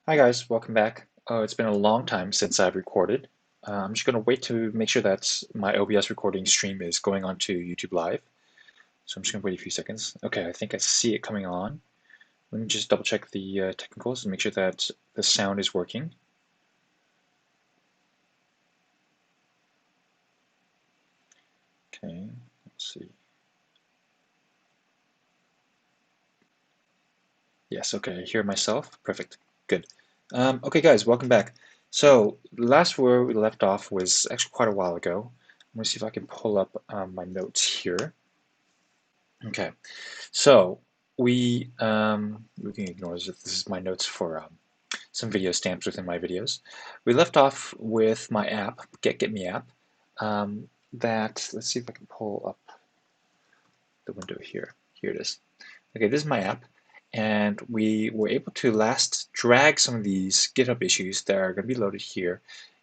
Hi guys, welcome back. It's been a long time since I've recorded. I'm just going to wait to make sure that my OBS recording stream is going on to YouTube Live. So I'm just going to wait a few seconds. Okay, I think I see it coming on. Let me just double check the technicals and make sure that the sound is working. Okay, let's see. Yes, okay, I hear myself. Perfect. Good. Okay, guys, welcome back. So, last where we left off was actually quite a while ago. Let me see if I can pull up my notes here. Okay. So we can ignore this. This is my notes for some video stamps within my videos. We left off with my app, Get Me app. That let's see if I can pull up the window here. Here it is. Okay, this is my app, and we were able to last drag some of these GitHub issues that are going to be loaded here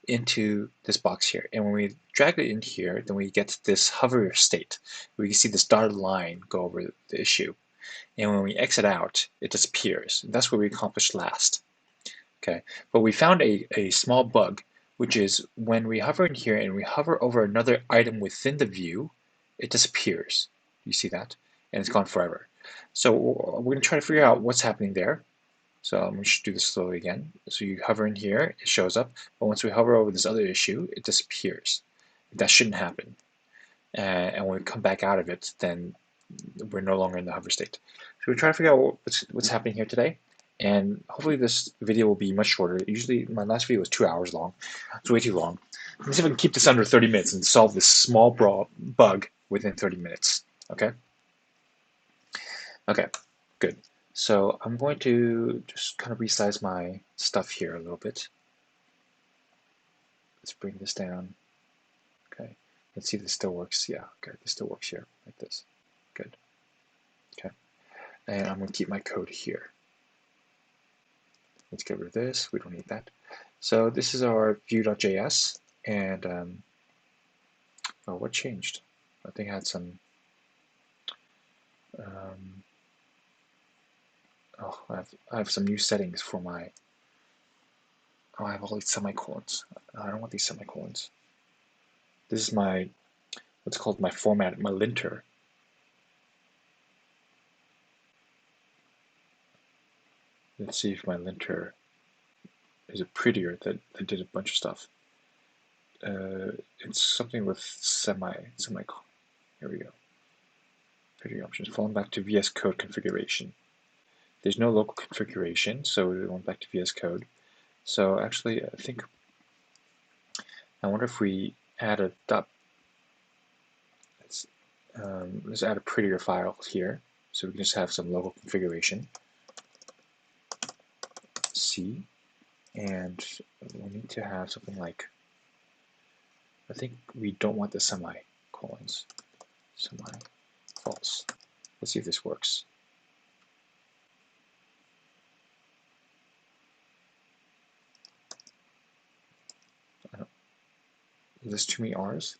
into this box here. And when we drag it in here, then we get this hover state. We can see this dotted line go over the issue. And when we exit out, it disappears. That's what we accomplished last. Okay, but we found a small bug, which is when we hover in here and we hover over another item within the view, it disappears. You see that? And it's gone forever. So we're going to try to figure out what's happening there. So I'm going to do this slowly again. So you hover in here, it shows up, but once we hover over this other issue, it disappears. That shouldn't happen. And when we come back out of it, then we're no longer in the hover state. So we try to figure out what's happening here today, and hopefully this video will be much shorter. Usually my last video was 2 hours long. It's way too long. Let me see if I can keep this under 30 minutes and solve this small bug within 30 minutes. Okay? Okay, good. So I'm going to just kind of resize my stuff here a little bit. Let's bring this down. Okay, let's see if this still works. Yeah, okay, this still works here, like this. Good. Okay, and I'm going to keep my code here. Let's get rid of this. We don't need that. So this is our view.js, and oh, what changed? I think I had some. Um, oh, I have some new settings for my. Oh, I have all these semicolons. I don't want these semicolons. This is my what's called my format, my linter. Let's see if my linter is a prettier that did a bunch of stuff. It's something with semicolon. Here we go. Pretty options. Falling back to VS Code configuration. There's no local configuration, so we went back to VS Code. So actually, I wonder if we add a dot. Let's add a prettier file here, so we can just have some local configuration. C, and we need to have something like. I think we don't want the semicolons. Semi false. Let's see if this works. Is this too many R's?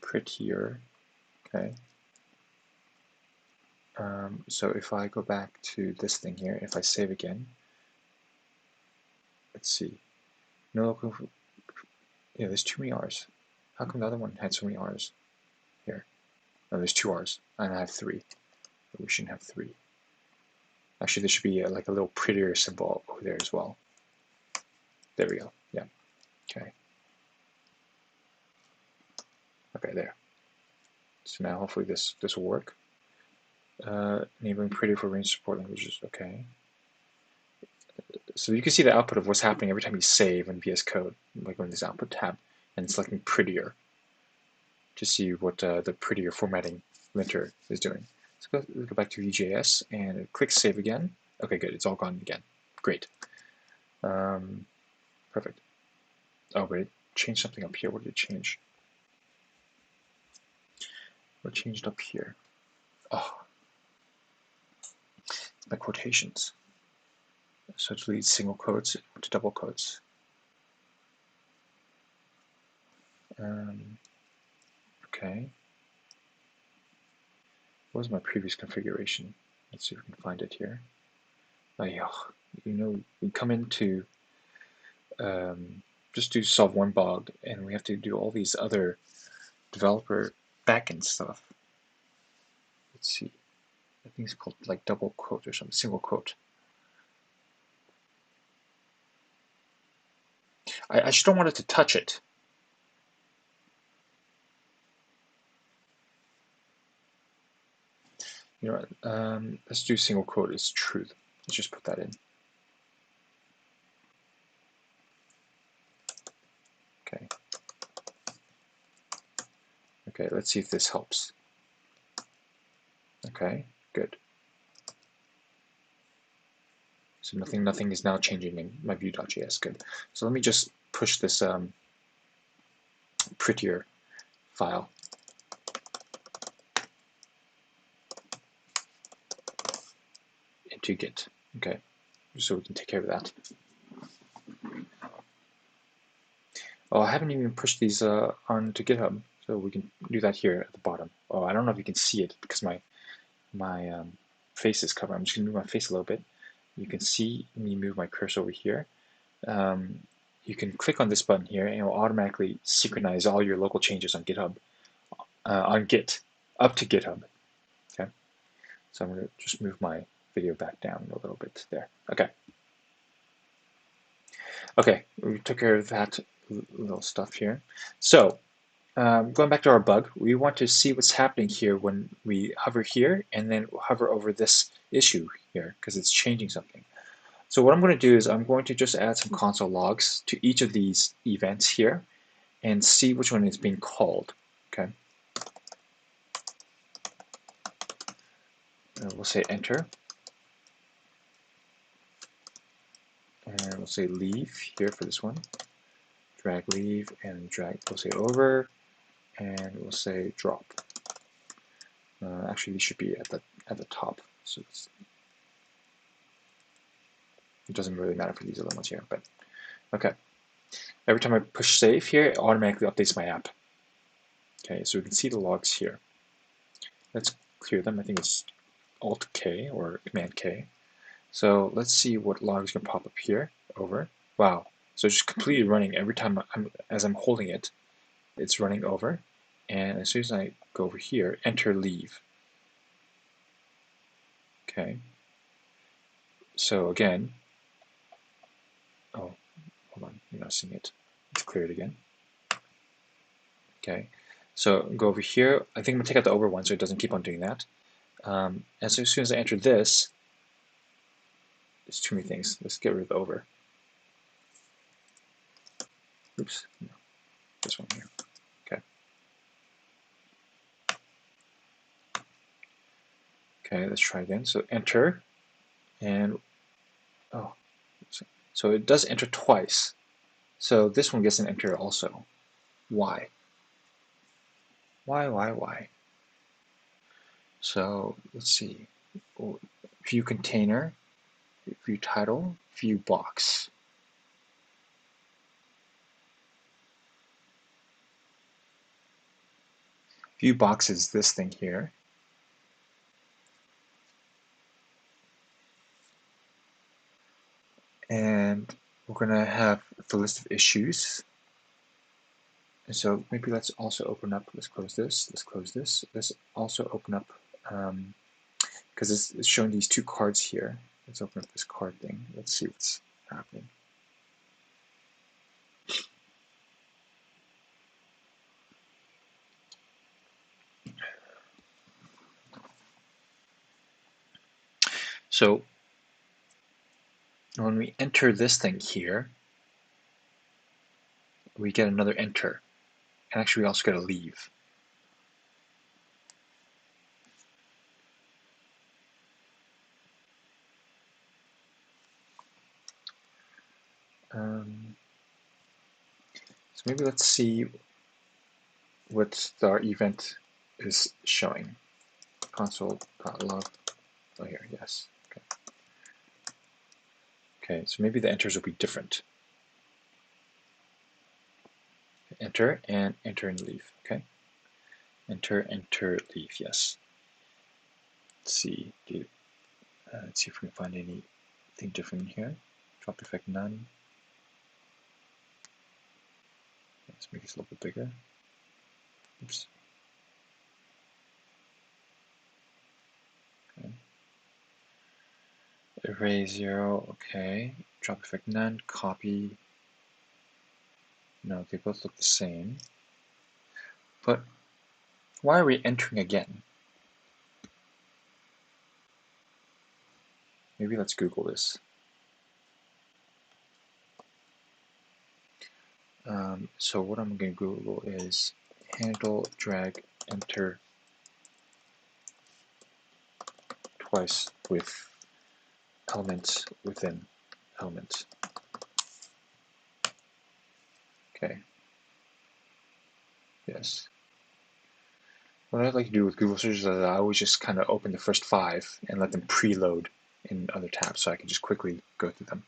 Prettier. Okay. So if I go back to this thing here, if I save again, let's see. No local. Yeah, there's too many R's. How come the other one had so many R's? Here. No, there's two R's, and I have three. But we shouldn't have three. Actually, there should be like a little prettier symbol over there as well. There we go. Yeah. Okay. Okay, there. So now hopefully this will work. Enabling prettier for range support languages. Okay. So you can see the output of what's happening every time you save in VS Code, like on this output tab, and it's selecting prettier to see what the prettier formatting linter is doing. So go back to Vue.js and click save again. Okay, good. It's all gone again. Great. Perfect. Oh, but it changed something up here. What did it change? What changed up here? Oh, the quotations. So to lead single quotes to double quotes. Okay. What was my previous configuration? Let's see if we can find it here. We come into just to solve one bug, and we have to do all these other developer backend stuff. Let's see. I think it's called like double quote or something, single quote. I just don't want it to touch it. You know what? Let's do single quote is truth. Let's just put that in. Okay. Okay, let's see if this helps. Okay, good. So nothing is now changing in my view.js. Good. So let me just push this prettier file into Git. Okay, so we can take care of that. Oh, I haven't even pushed these onto GitHub, so we can do that here at the bottom. Oh, I don't know if you can see it because my face is covered. I'm just gonna move my face a little bit. You can see me move my cursor over here. You can click on this button here, and it will automatically synchronize all your local changes on GitHub, on Git, up to GitHub. Okay, so I'm gonna just move my video back down a little bit there. Okay. Okay, we took care of that little stuff here. So going back to our bug, we want to see what's happening here when we hover here and then hover over this issue here because it's changing something. So what I'm going to do is I'm going to just add some console logs to each of these events here and see which one is being called. Okay. We'll say enter. And we'll say leave here for this one. Drag leave and drag, we'll say over, and we'll say drop. Actually, these should be at the top, so it doesn't really matter for these other ones here. But okay, every time I push save here, it automatically updates my app. Okay, so we can see the logs here. Let's clear them. I think it's Alt K or Command K. So let's see what logs can pop up here. Over. Wow. So it's just completely running every time as I'm holding it. It's running over, and as soon as I go over here, enter leave. Okay. So again, oh, hold on, you're not seeing it. Let's clear it again. Okay. So go over here. I think I'm gonna take out the over one so it doesn't keep on doing that. And so as soon as I enter this, there's too many things. Let's get rid of the over. Oops, no, this one here. Okay. Okay, let's try again. So enter, and oh, so it does enter twice. So this one gets an enter also. Why? Why? So let's see. View container, view title, view box. View box is this thing here. And we're going to have the list of issues. And so maybe let's also open up, let's close this, let's also open up, because it's showing these two cards here. Let's open up this card thing. Let's see what's happening. So when we enter this thing here, we get another enter. And actually we also get a leave. So maybe let's see what our event is showing. Console.log. Oh, here, yes. Okay. Okay, so maybe the enters will be different. Enter and leave. Okay. Enter, leave. Yes. Let's see. Let's see if we can find any Think different here. Drop effect none. Let's make this a little bit bigger. Oops. Okay. Array 0, okay. Drop effect none, copy. No, they both look the same. But why are we entering again? Maybe let's Google this. So what I'm going to Google is handle, drag, enter twice with elements within elements. Okay. Yes. What I like to do with Google searches is I always just kind of open the first 5 and let them preload in other tabs so I can just quickly go through them.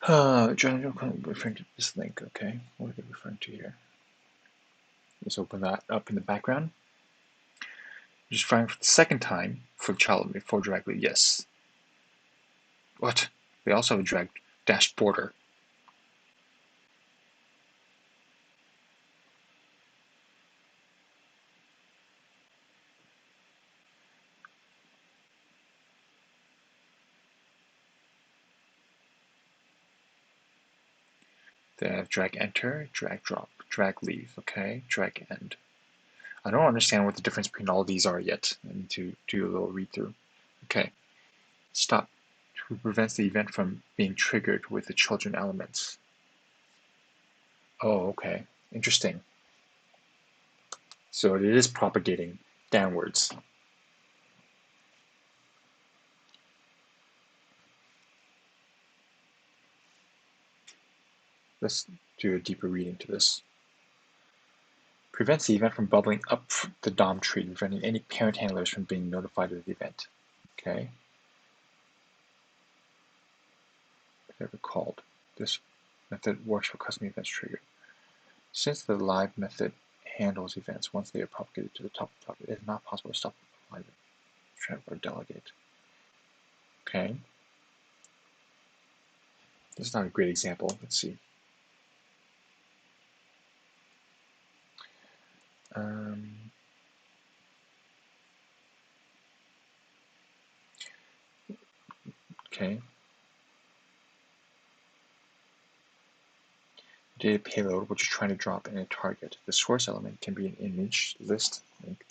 Referring to this link, okay. What are they referring to here? Let's open that up in the background. Just firing for the second time for child before drag lead. Yes. What? They also have a drag dash border. They have drag enter, drag drop, drag leave, okay, drag end. I don't understand what the difference between all these are yet. I need to do a little read through. Okay, stop. Who prevents the event from being triggered with the children elements? Oh, okay, interesting. So it is propagating downwards. Let's do a deeper reading to this. Prevents the event from bubbling up the DOM tree, preventing any parent handlers from being notified of the event. Okay. Whatever called. This method works for custom events triggered. Since the live method handles events once they are propagated to the top of the topic, it is not possible to stop live transfer or delegate. Okay. This is not a great example. Let's see. Okay. Data payload, which is trying to drop in a target. The source element can be an image, list, link,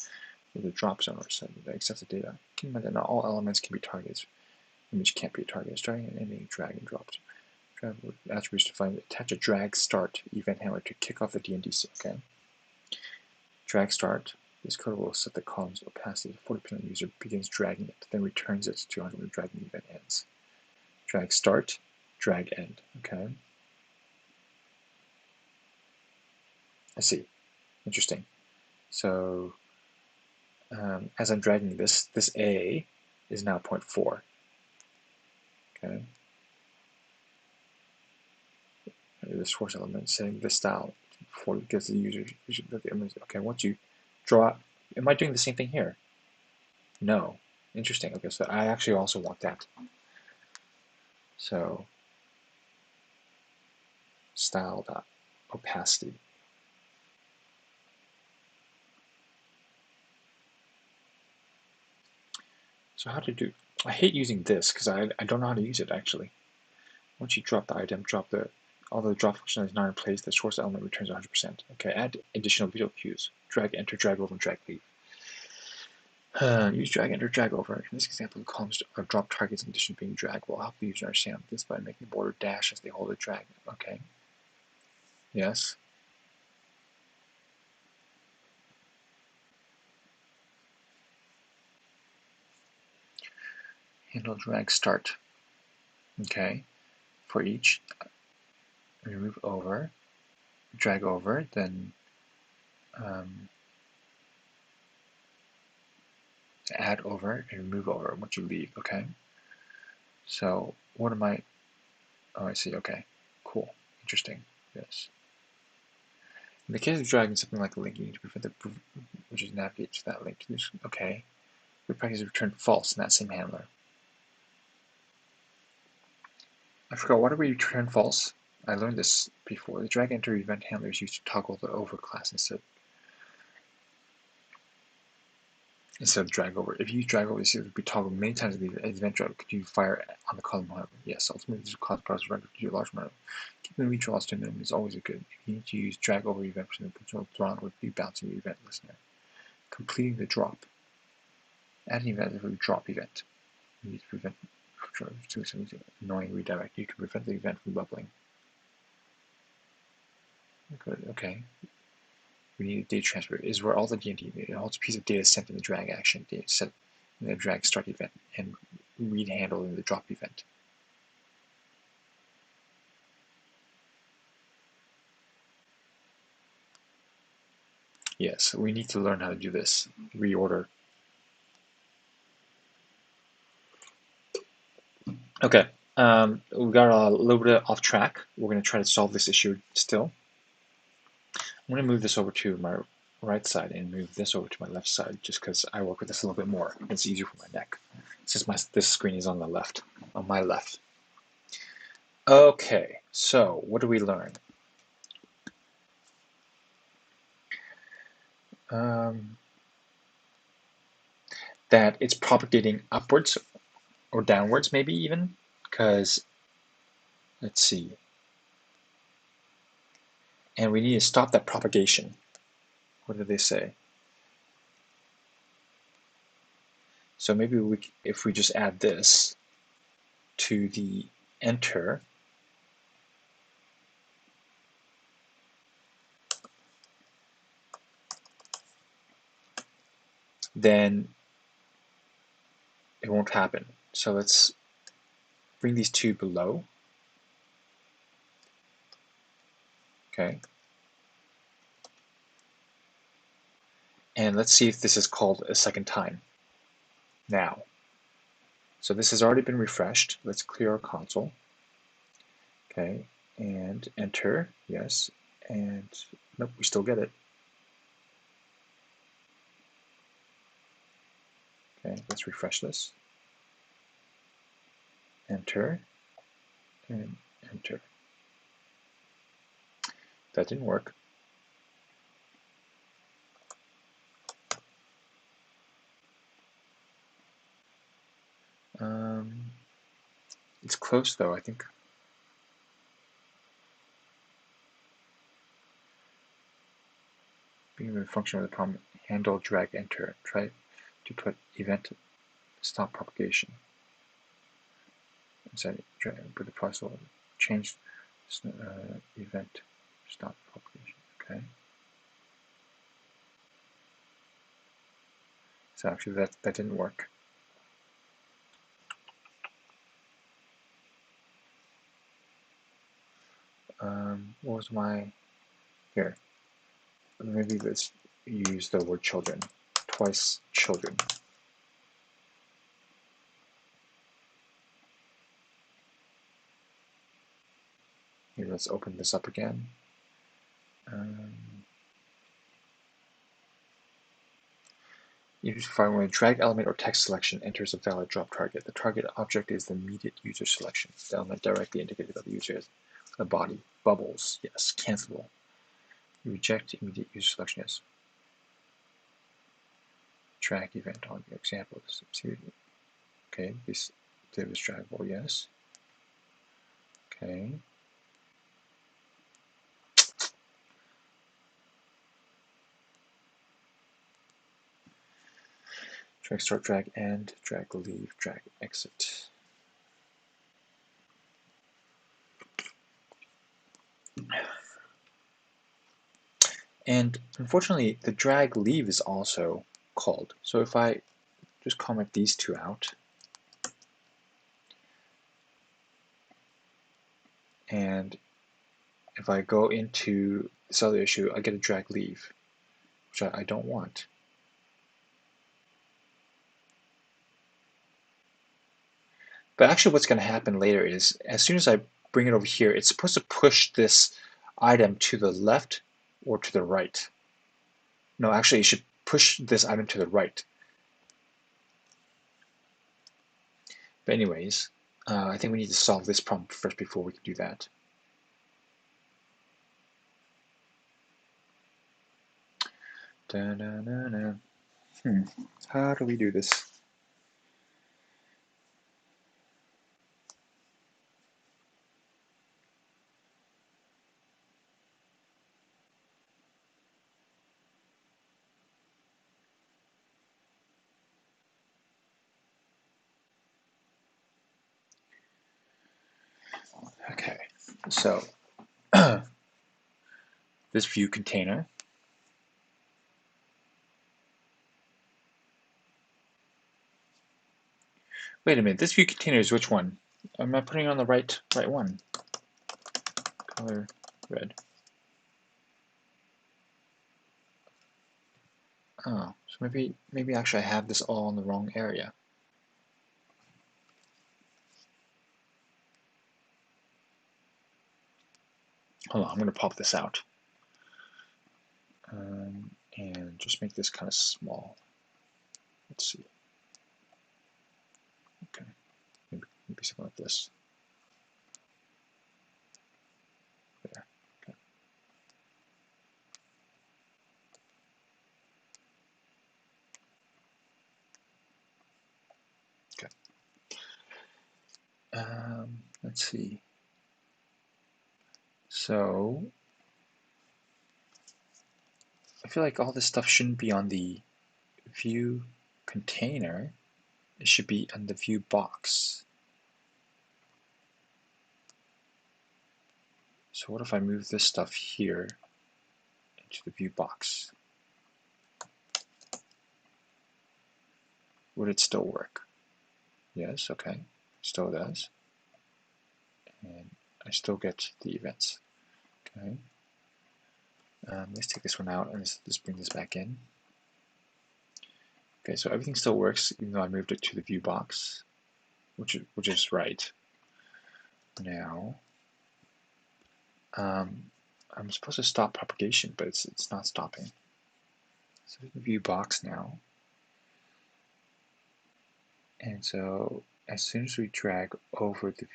with a drop zone or set that accepts the data. Keep in mind that not all elements can be targets. Image can't be a target. Starting and ending drag and drop. Drag attributes defined. Attach a drag start event handler to kick off the DNDC. Okay. Drag start. This code will set the column's opacity. 40% user begins dragging it, then returns it to 100 when the dragging event ends. Drag start, drag end. Okay. I see. Interesting. So as I'm dragging this A is now 0.4. Okay. The source element setting this style before it gives the user the image. Okay, once you draw, am I doing the same thing here? No. Interesting. Okay, so I actually also want that. So style dot opacity. So how to do? I hate using this because I don't know how to use it actually. Once you drop the item, although the drop function is not in place, the source element returns 100%. Okay, add additional video cues. Drag, enter, drag over, and drag leave. Use drag, enter, drag over. In this example, the columns are drop targets in addition to being dragged. We'll help the user understand this by making the border dash as they hold a drag. Okay. Yes. Handle drag start. Okay. For each, remove over, drag over, then add over and remove over once you leave. Okay. So what am I? Oh, I see. Okay. Cool. Interesting. Yes. In the case of dragging something like a link, you need to prevent the which is navigate to that link. Okay. The package is returned false in that same handler. I forgot, why do we return false? I learned this before. The drag enter event handler is used to toggle the over class instead of drag over. If you use drag over, this would be toggled many times in the event drag. Could you fire on the column, however? Yes, ultimately this class process rendered to a large amount. Keeping the redraws to a minimum is always a good. If you need to use drag over event from the potential drawn would be bouncing the event listener. Completing the drop. Add an event every drop event. You need to prevent annoying redirect. You can prevent the event from bubbling. Good, okay. We need a data transfer. Is where all the DND it holds a piece of data sent in the drag action, data sent in the drag start event, and read handle in the drop event. Yes, we need to learn how to do this. Reorder. Okay, we got a little bit off track. We're going to try to solve this issue still. I'm going to move this over to my right side and move this over to my left side just because I work with this a little bit more. It's easier for my neck since this screen is on the left, on my left. Okay, so what do we learn? That it's propagating upwards or downwards maybe even, because let's see, and we need to stop that propagation. What did they say? So maybe if we just add this to the enter, then it won't happen. So let's bring these two below. Okay. And let's see if this is called a second time now. So this has already been refreshed. Let's clear our console. Okay, and enter, yes, and nope, we still get it. Okay, let's refresh this. Enter, and enter. That didn't work. It's close though, I think. Being a function of the problem, handle, drag, enter. Try to put event stop propagation. Inside put the process change event stop propagation. Okay. So actually that didn't work. What was my here? Maybe let's use the word children twice. Children. Maybe let's open this up again. If I want to drag element or text selection enters a valid drop target. The target object is the immediate user selection. The element directly indicated by the user is the body. Bubbles, yes. Cancelable. Reject immediate user selection, yes. Drag event on examples. Okay, this div is draggable, yes. Okay. Drag start, drag end, drag leave, drag exit. And unfortunately, the drag leave is also called. So if I just comment these two out, and if I go into this other issue, I get a drag leave, which I don't want. But actually what's going to happen later is, as soon as I bring it over here, it's supposed to push this item to the left or to the right. No, actually, it should push this item to the right. But anyways, I think we need to solve this problem first before we can do that. Da, da, da, da. How do we do this? Okay, so this view container. Wait a minute, this view container is which one? Am I putting it on the right one? Color red. Oh, so maybe actually I have this all in the wrong area. Hold on, I'm going to pop this out. And just make this kind of small. Let's see. Okay, maybe something like this. There. Okay. Okay. Let's see. So I feel like all this stuff shouldn't be on the view container. It should be on the view box. So what if I move this stuff here into the view box? Would it still work? Yes, okay, still does. And I still get the events. Okay. Let's take this one out and let's bring this back in. Okay, so everything still works even though I moved it to the view box, which is right. Now, I'm supposed to stop propagation, but it's not stopping. So there's the view box now. And so as soon as we drag over the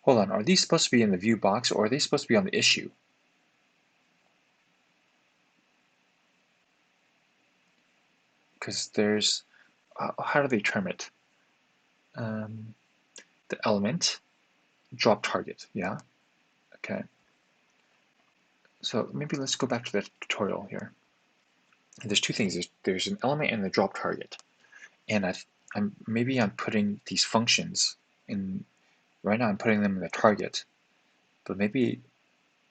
hold on, are these supposed to be in the view box or are they supposed to be on the issue? Because there's how do they term it? The element drop target, yeah? Okay. So maybe let's go back to the tutorial here. There's two things. There's an element and the drop target. And maybe I'm putting these functions in, right now I'm putting them in the target, but maybe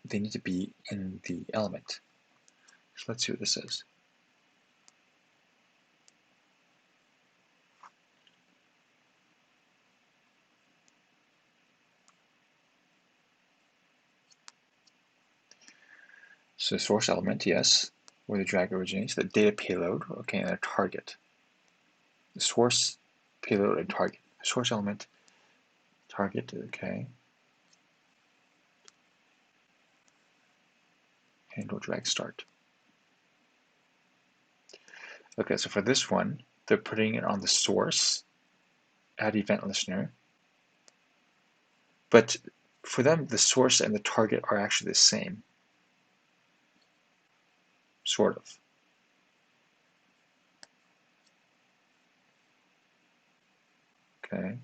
they need to be in the element. So let's see what this says. So source element, yes, where the drag originates, the data payload, okay, and a target. The source, payload, and target. Source element, target, okay. Handle drag start. Okay, so for this one, they're putting it on the source, add event listener. But for them, the source and the target are actually the same. Sort of. Okay.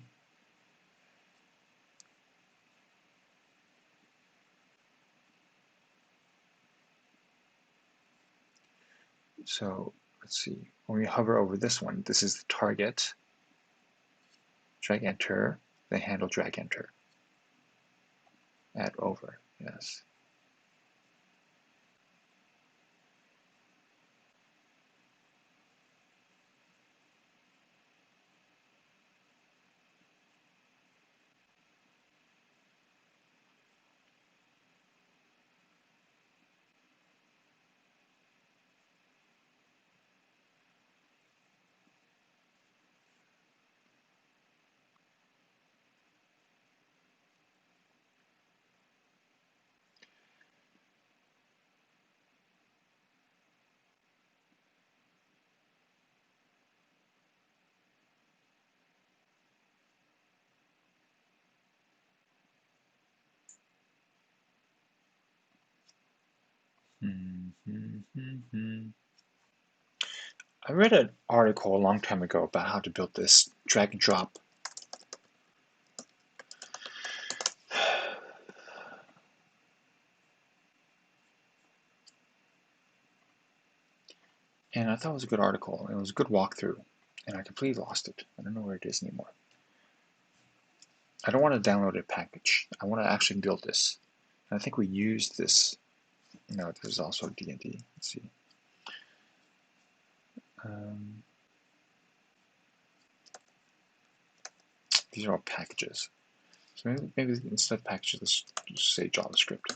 So let's see. When we hover over this one, this is the target. Drag enter, then handle drag enter. Add over, yes. I read an article a long time ago about how to build this drag and drop. And I thought it was a good article. It was a good walkthrough. And I completely lost it. I don't know where it is anymore. I don't want to download a package. I want to actually build this. And I think we used this. No, there's also D&D. Let's see. These are all packages. So maybe instead of packages, let's just say JavaScript.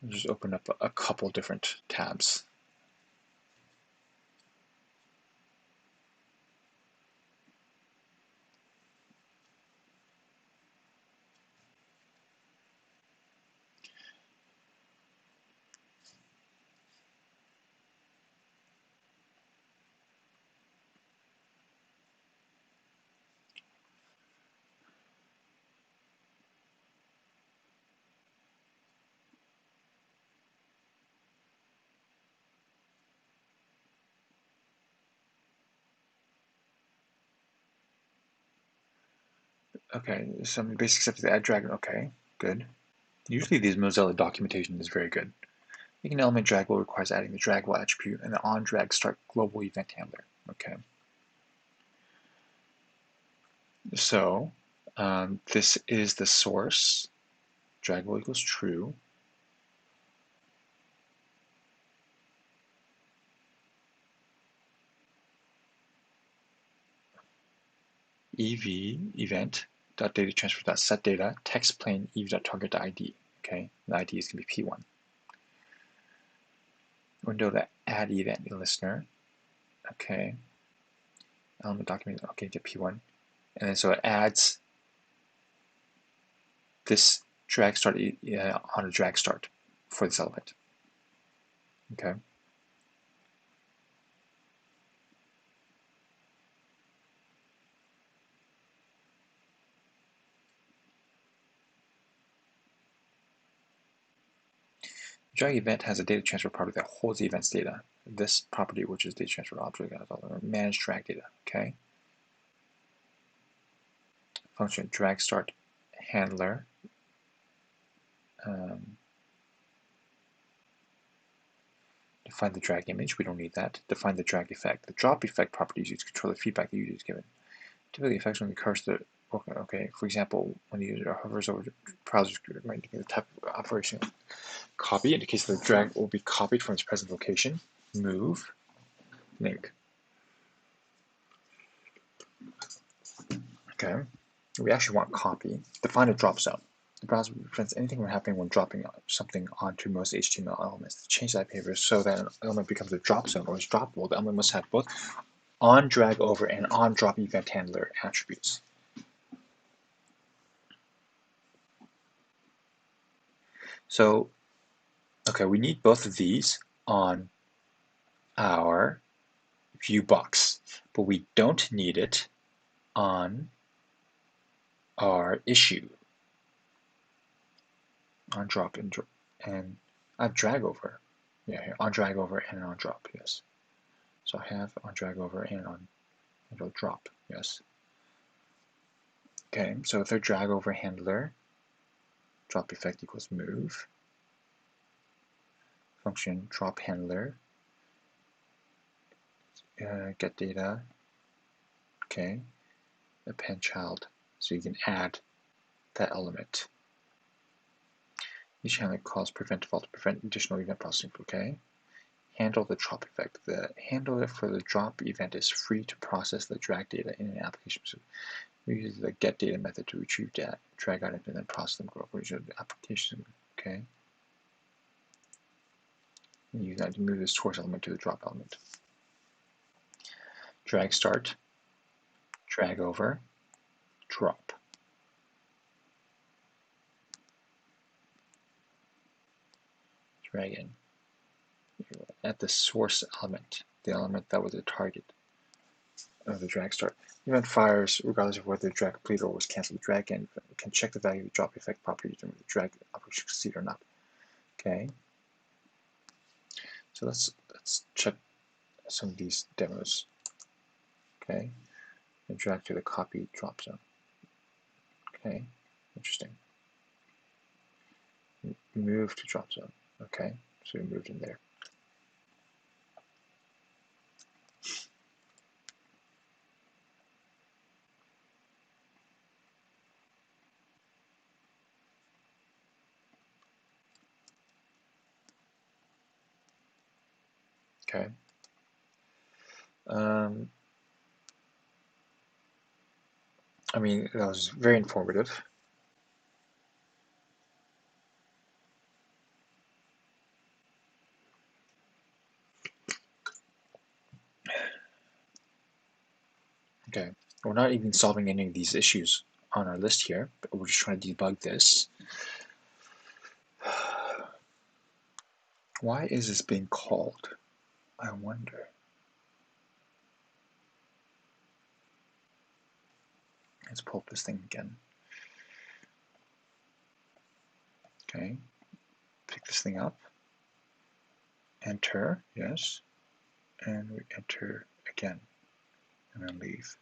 I'll just open up a couple different tabs. Okay, some basic steps to add drag. Okay, good. Usually these Mozilla documentation is very good. Making an element draggable requires adding the draggable attribute and the onDrag start global event handler. Okay. So this is the source. Draggable equals true. EV event dot data transfer dot set data text plain ev dot target dot id. Okay, the ID is going to be p1. Window to add event listener. Okay. Element document. Okay, to p1, and then so it adds this drag start on a drag start for this element. Okay. Drag event has a data transfer property that holds the event's data. This property, which is data transfer object, manage drag data. Okay. Function drag start handler. Define the drag image. We don't need that. Define the drag effect. The drop effect property is used to control the feedback the user is given. Typically, effects when the cursor. Okay. For example, when the user hovers over the browser screen, right, the type of operation. Copy indicates that the drag will be copied from its present location. Move. Link. Okay. We actually want copy. Define a drop zone. The browser prevents anything from happening when dropping something onto most HTML elements. To change that behavior so that an element becomes a drop zone or is droppable, the element must have both on drag over and on drop event handler attributes. So, okay, we need both of these on our view box, but we don't need it on our issue. On drop and drag over. Yeah, here, on drag over and on drop, yes. So I have on drag over and on drop, yes. Okay, so if they're drag over handler, drop effect equals move. Function drop handler, get data, okay, append child, so you can add that element. Each handler calls prevent default to prevent additional event processing, okay. Handle the drop effect. The handler for the drop event is free to process the drag data in an application. So we use the get data method to retrieve data, drag items, and then process them globally to the application. Okay. And use that to move the source element to the drop element. Drag start, drag over, drop. Drag in. At the source element, the element that was the target. of the drag start. The event fires regardless of whether the drag completed or was canceled. The drag end can check the value of the drop effect property to determine if the drag operation succeeded or not. Okay. So let's check some of these demos. Okay. And drag to the copy drop zone. Okay. Interesting. Move to drop zone. Okay. So we moved in there. Okay. I mean, that was very informative. Okay. We're not even solving any of these issues on our list here, but we're just trying to debug this. Why is this being called? I wonder. Let's pull up this thing again. Okay. Pick this thing up. Enter, yes. And we enter again. And then leave.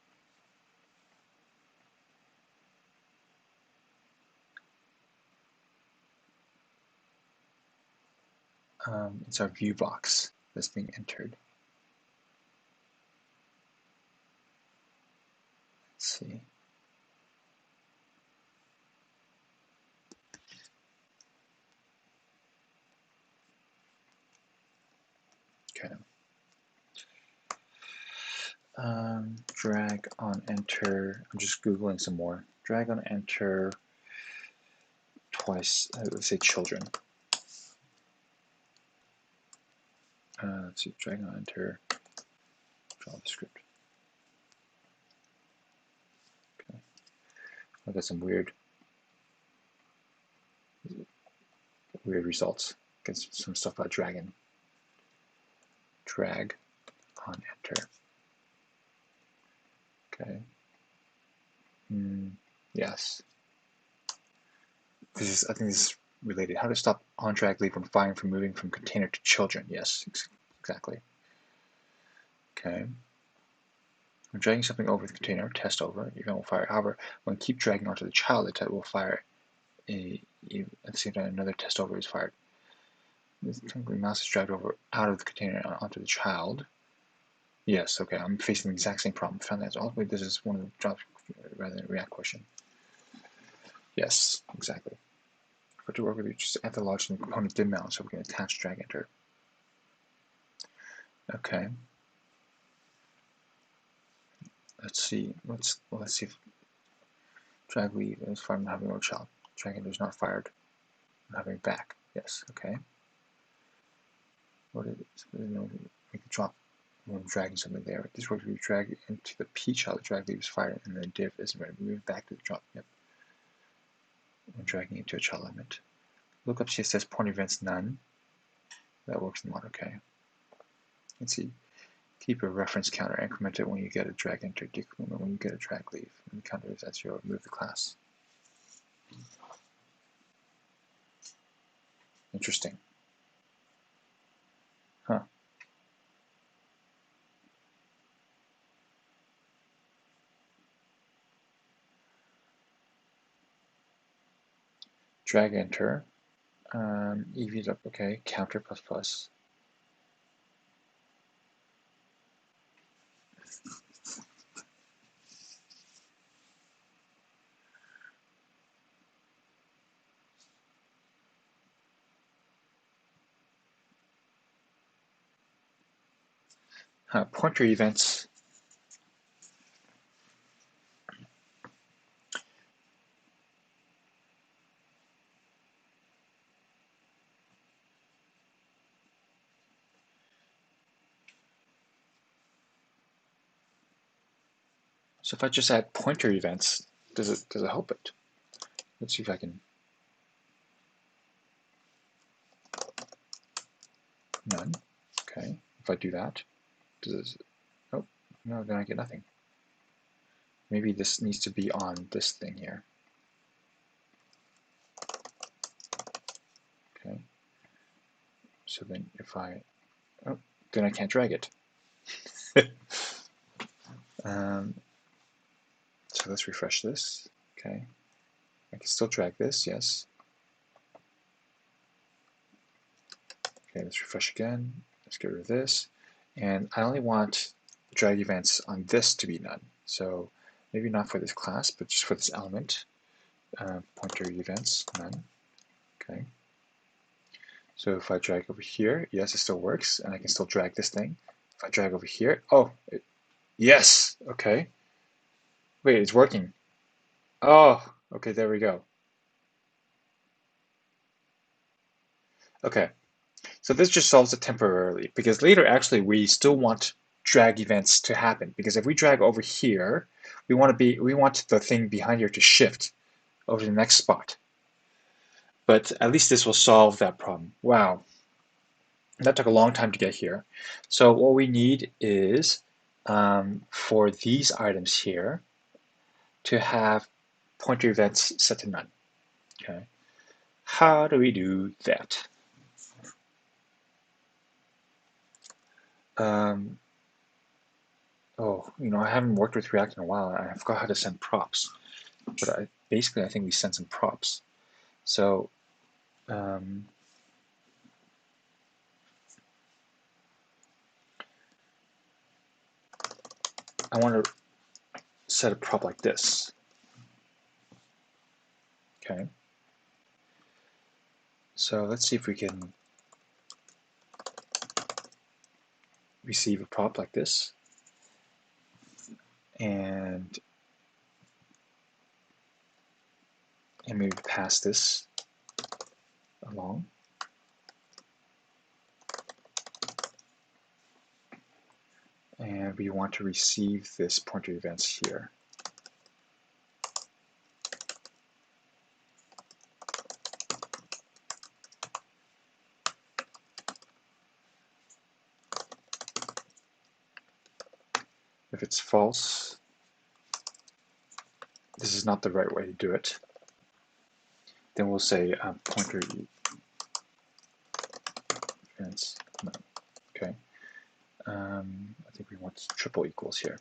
It's our view box that's being entered. Let's see. Okay. Drag on enter. I'm just Googling some more. Drag on enter twice. Let's say children. Let's see. Drag on enter JavaScript. Okay. I got some weird results. Get some stuff about dragging. Drag on enter. Okay. Yes. I think this is related. How to stop on drag leave when firing from moving from container to children. Yes, exactly. Okay. When dragging something over the container, test over, event will fire. However, when keep dragging onto the child, the test will fire at the same time another test over is fired. Technically, mouse is dragged over out of the container onto the child. Yes, okay, I'm facing the exact same problem. Found that ultimately this is one of the jobs rather than a React question. Yes, exactly. For to work with you, just add the logic and component dim mount so we can attach drag enter. Okay. Let's see. Let's see if drag leave is fired and having no child. Drag enter is not fired. And having back. Yes, okay. What is it? Make the drop when dragging something there. This works when you drag into the P child, the drag leave is fired and the div isn't ready. Move back to the drop. Yep. When dragging into a child element. Look up CSS point events none. That works in mod. Okay. Let's see. Keep a reference counter. Increment it when you get a drag enter. Decrement when you get a drag leave. When the counter is at 0, move the class. Interesting. Huh. Drag enter. EV's up. Okay. Counter plus plus. Pointer events. So if I just add pointer events, does it help it? Let's see if I can. None. Okay. If I do that, does it? Oh no, then I get nothing. Maybe this needs to be on this thing here. Okay. So then if oh, then I can't drag it. So let's refresh this. Okay. I can still drag this, yes. Okay, let's refresh again. Let's get rid of this. And I only want drag events on this to be none. So maybe not for this class, but just for this element. Pointer events, none. Okay. So if I drag over here, yes, it still works, and I can still drag this thing. If I drag over here, oh, yes, okay. Wait, it's working. Oh, okay, there we go. Okay, so this just solves it temporarily, because later actually we still want drag events to happen, because if we drag over here, we want the thing behind here to shift over to the next spot. But at least this will solve that problem. Wow, that took a long time to get here. So what we need is for these items here to have pointer events set to none. Okay, how do we do that? Oh, I haven't worked with React in a while. I forgot how to send props, but basically I think we send some props. So I want to set a prop like this. Okay. So let's see if we can receive a prop like this, and maybe pass this along. And we want to receive this pointer events here. If it's false, this is not the right way to do it. Then we'll say pointer events none. Okay. I think we want triple equals here.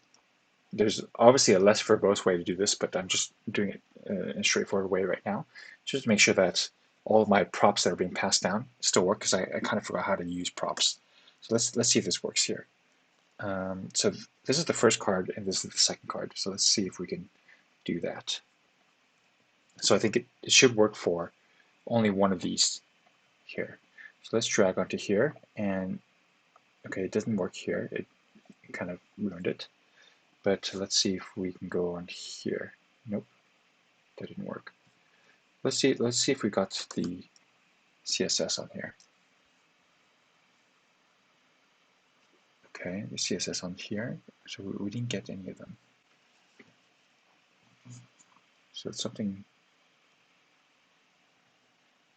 There's obviously a less verbose way to do this, but I'm just doing it in a straightforward way right now, just to make sure that all of my props that are being passed down still work, because I kind of forgot how to use props. So let's see if this works here. So this is the first card, and this is the second card. So let's see if we can do that. So I think it should work for only one of these here. So let's drag onto here, and okay, it doesn't work here. It kind of ruined it. But let's see if we can go on here. Nope, that didn't work. Let's see if we got the CSS on here. Okay, the CSS on here. So we didn't get any of them. So it's something.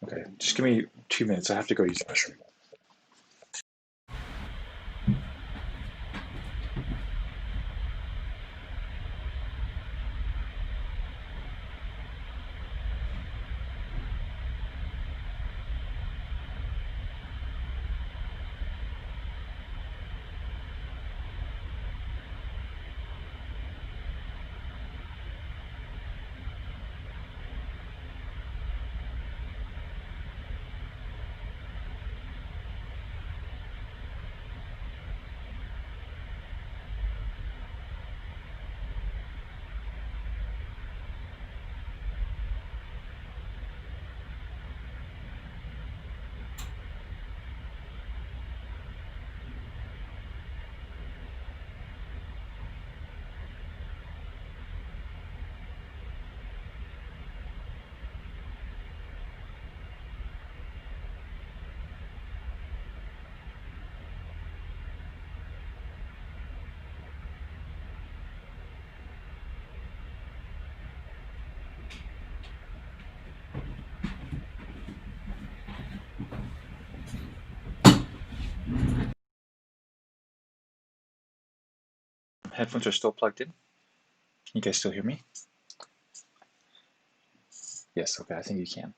Okay, just give me 2 minutes. I have to go use the restroom. Headphones are still plugged in. Can you guys still hear me? Yes, okay, I think you can.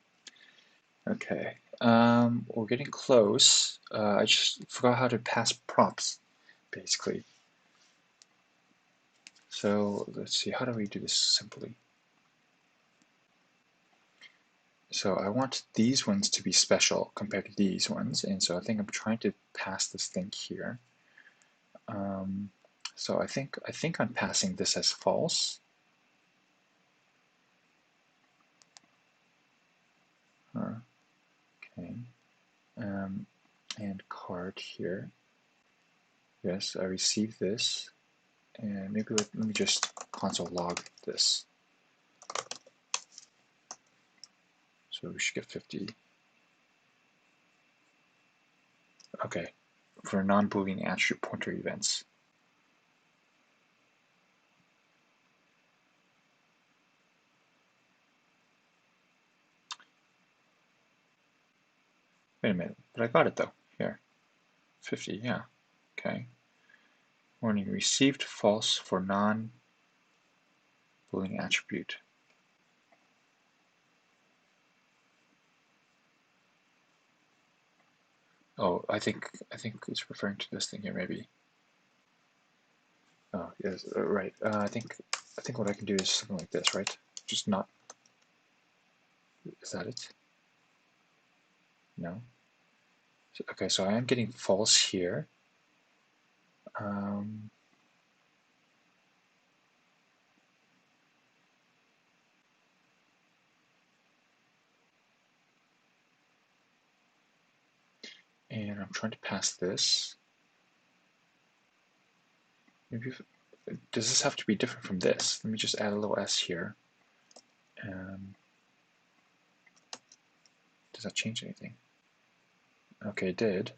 Okay, we're getting close. I just forgot how to pass prompts, basically. So let's see, how do we do this simply? So I want these ones to be special compared to these ones, and so I think I'm trying to pass this thing here. So I think I'm passing this as false. Okay, and card here. Yes, I received this, and maybe let me just console log this. So we should get 50. Okay, for non-Boolean attribute pointer events. Wait a minute, but I got it though. Here, 50, yeah. Okay. Warning, received false for non-Boolean attribute. Oh, I think it's referring to this thing here, maybe. Oh, yes, right. I think what I can do is something like this, right? Just not. Is that it? No. So, okay, so I am getting false here. And I'm trying to pass this. Maybe does this have to be different from this? Let me just add a little s here. Does that change anything? Okay, it did.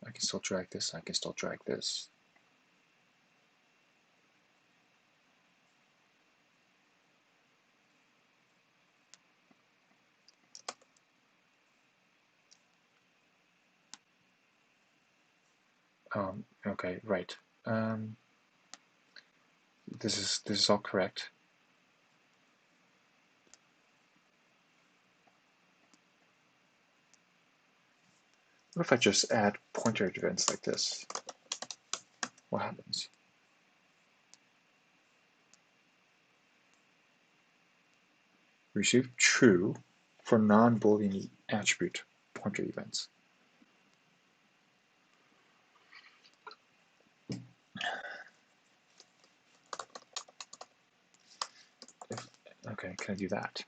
I can still drag this. I can still drag this. Okay, right. This is all correct. What if I just add pointer events like this? What happens? Receive true for non-Boolean attribute pointer events. Okay, can I do that?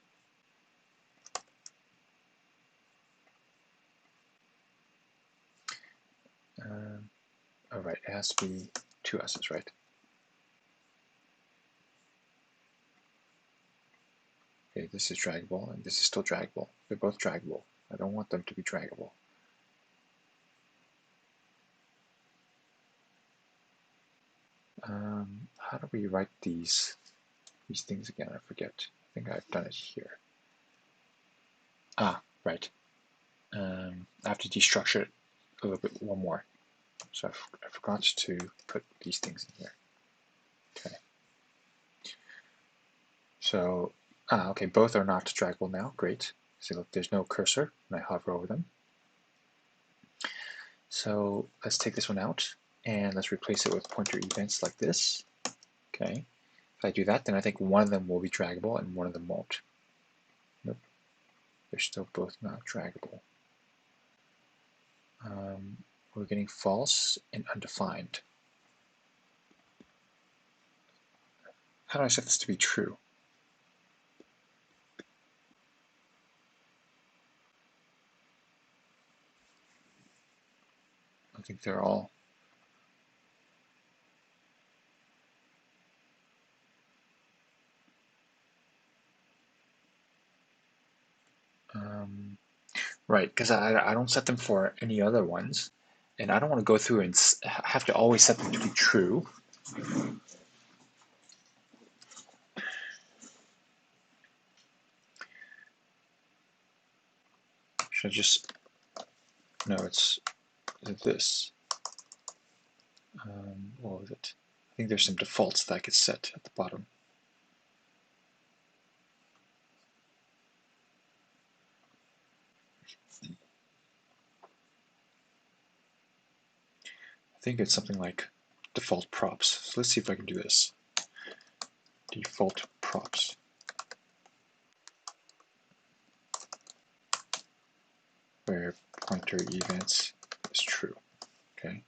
Oh, right, it has to be two S's, right? Okay, this is draggable, and this is still draggable. They're both draggable. I don't want them to be draggable. How do we write these things again? I forget. I think I've done it here. Ah, right. I have to destructure it a little bit one more. So I forgot to put these things in here. Okay. So, okay, both are not draggable now. Great. See, look, there's no cursor when I hover over them. So let's take this one out and let's replace it with pointer events like this. Okay. If I do that, then I think one of them will be draggable and one of them won't. Nope. They're still both not draggable. We're getting false and undefined. How do I set this to be true? I think they're all right, because I don't set them for any other ones, and I don't want to go through and have to always set them to be true. Should I just, no, is it this? What was it? I think there's some defaults that I could set at the bottom. I think it's something like default props. So let's see if I can do this. Default props. Where pointer events is true. Okay.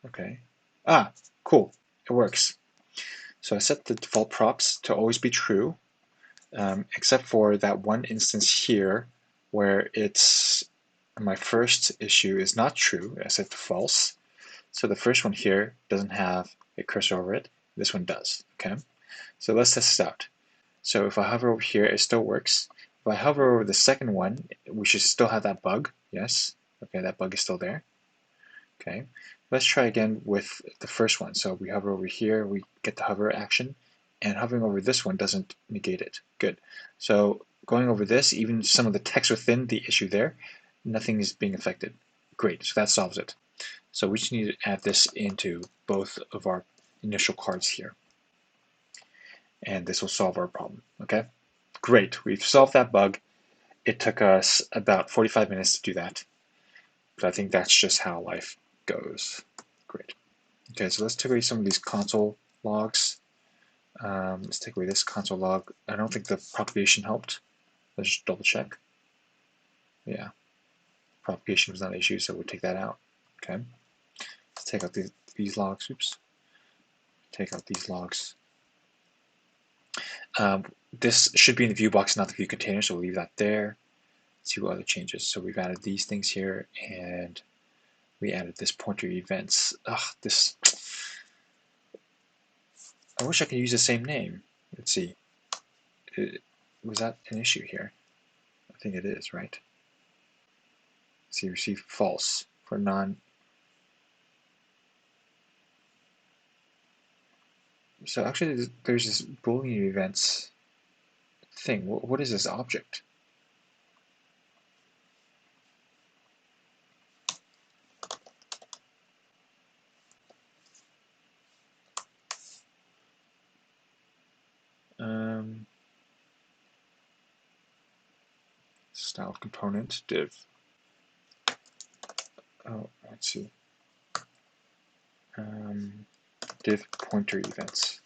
Okay. Ah, cool. It works. So I set the default props to always be true, except for that one instance here where it's my first issue is not true. I set to false. So the first one here doesn't have a cursor over it. This one does. Okay. So let's test this out. So if I hover over here, it still works. If I hover over the second one, we should still have that bug. Yes. Okay, that bug is still there. Okay. Let's try again with the first one. So we hover over here, we get the hover action, and hovering over this one doesn't negate it. Good. So going over this, even some of the text within the issue there, nothing is being affected. Great. So that solves it. So we just need to add this into both of our initial cards here. And this will solve our problem. Okay. Great. We've solved that bug. It took us about 45 minutes to do that. But I think that's just how life goes. Great. Okay, so let's take away some of these console logs. Let's take away this console log. I don't think the propagation helped. Let's just double check. Yeah, propagation was not an issue, so we'll take that out. Okay, let's take out these logs. Oops. Take out these logs. This should be in the view box, not the view container, so we'll leave that there. Let's see what other changes. So we've added these things here, and we added this pointer events. Ugh, this. I wish I could use the same name. Let's see. Was that an issue here? I think it is, right? See, receive false for non. So actually, there's this Boolean events thing. What is this object? Style component div. Oh, let's see. Div pointer events.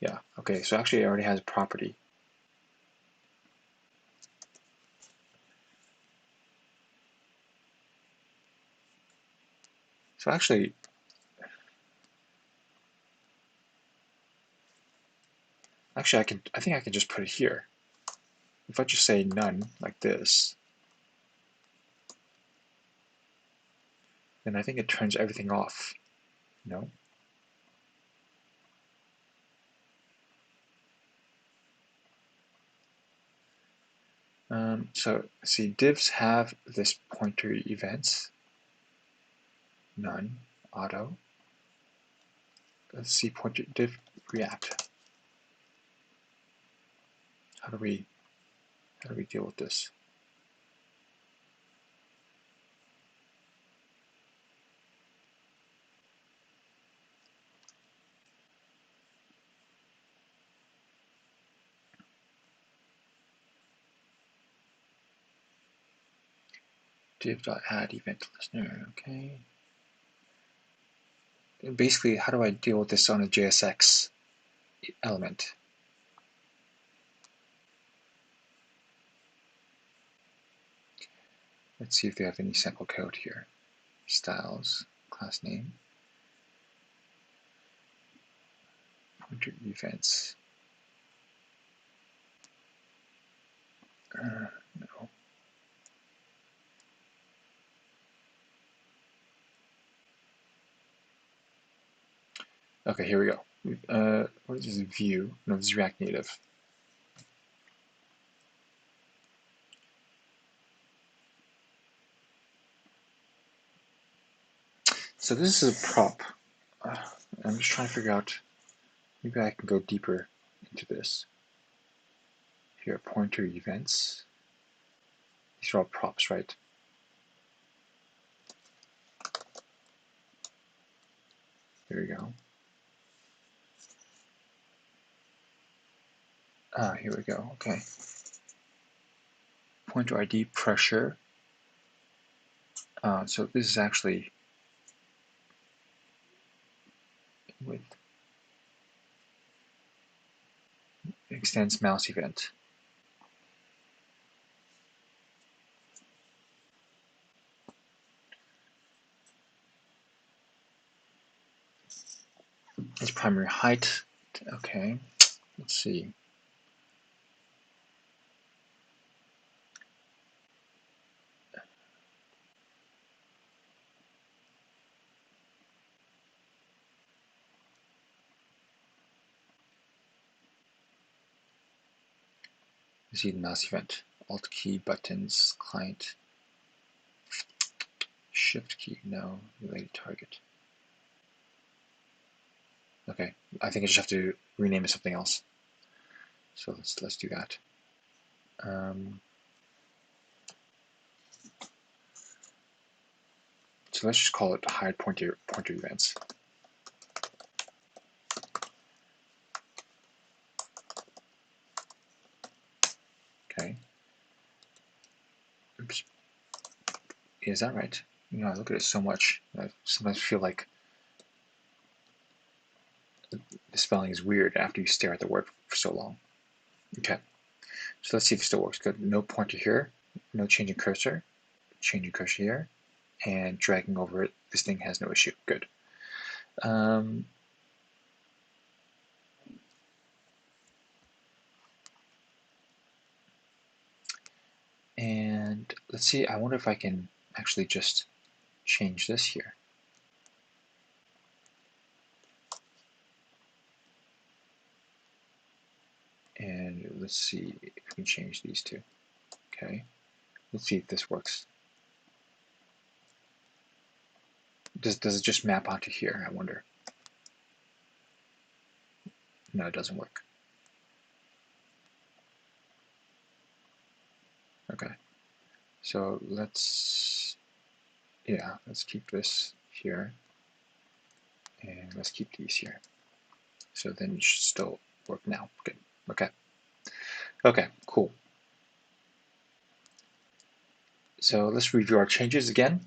Yeah. Okay. So actually, it already has a property. So actually, I think I can just put it here. If I just say none like this, then I think it turns everything off. No. So see, divs have this pointer events. None. Auto. Let's see pointer div react. How do we deal with this? Div.add event listener. Okay. Basically, how do I deal with this on a JSX element? Let's see if they have any sample code here. Styles, class name, pointer events. No. Okay, here we go. What is this view? No, this is React Native. So this is a prop. I'm just trying to figure out, maybe I can go deeper into this. Here, pointer events. These are all props, right? There we go. Here we go. Okay. Pointer ID pressure. So this is actually with extends mouse event. It's primary height. Okay. Let's see. See the mouse event. Alt key, buttons, client, shift key, no, related target. Okay, I think I just have to rename it something else. So let's do that. So let's just call it hide pointer events. Okay. Oops. Is that right? You know, I look at it so much, I sometimes feel like the spelling is weird after you stare at the word for so long. Okay. So let's see if it still works. Good. No pointer here. No changing cursor. Changing cursor here. And dragging over it. This thing has no issue. Good. And let's see, I wonder if I can actually just change this here. And let's see if we can change these two. Okay. Let's see if this works. Does it just map onto here, I wonder? No, it doesn't work. Okay. So let's keep this here. And let's keep these here. So then it should still work now. Good. Okay. Okay, cool. So let's review our changes again.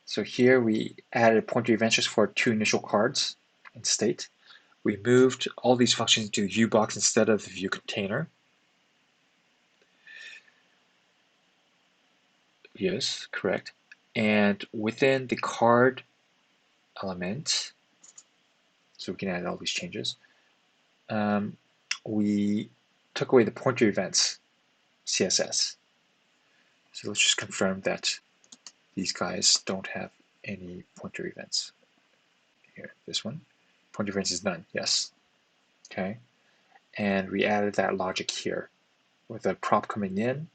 So here we added pointer events just for 2 initial cards in state. We moved all these functions to the view box instead of the view container. Yes, correct. And within the card element, so we can add all these changes, we took away the pointer events CSS. So let's just confirm that these guys don't have any pointer events. Here, this one. Pointer events is none, yes. Okay. And we added that logic here with a prop coming in,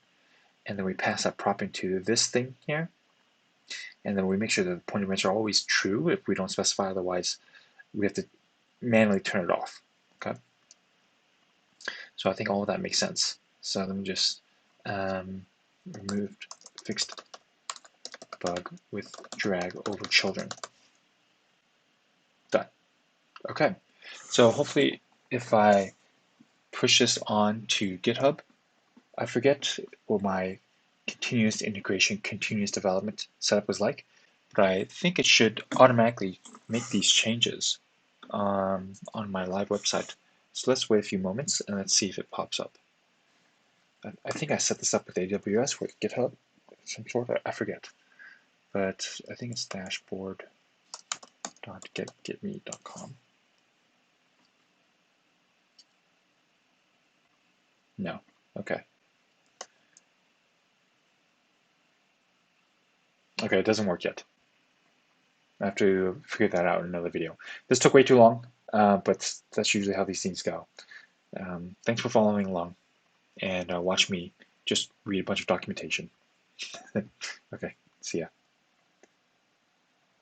and then we pass that prop into this thing here, and then we make sure that the pointer events are always true. If we don't specify otherwise, we have to manually turn it off. Okay. So I think all of that makes sense. So let me just removed fixed bug with drag over children. Done. Okay. So hopefully, if I push this on to GitHub, I forget what my continuous integration, continuous development setup was like, but I think it should automatically make these changes on my live website. So let's wait a few moments and let's see if it pops up. I think I set this up with AWS, with GitHub, some sort, I forget. But I think it's dashboard.getme.com. No, okay. Okay, it doesn't work yet. I have to figure that out in another video. This took way too long, but that's usually how these things go. Thanks for following along, and watch me just read a bunch of documentation. Okay, see ya.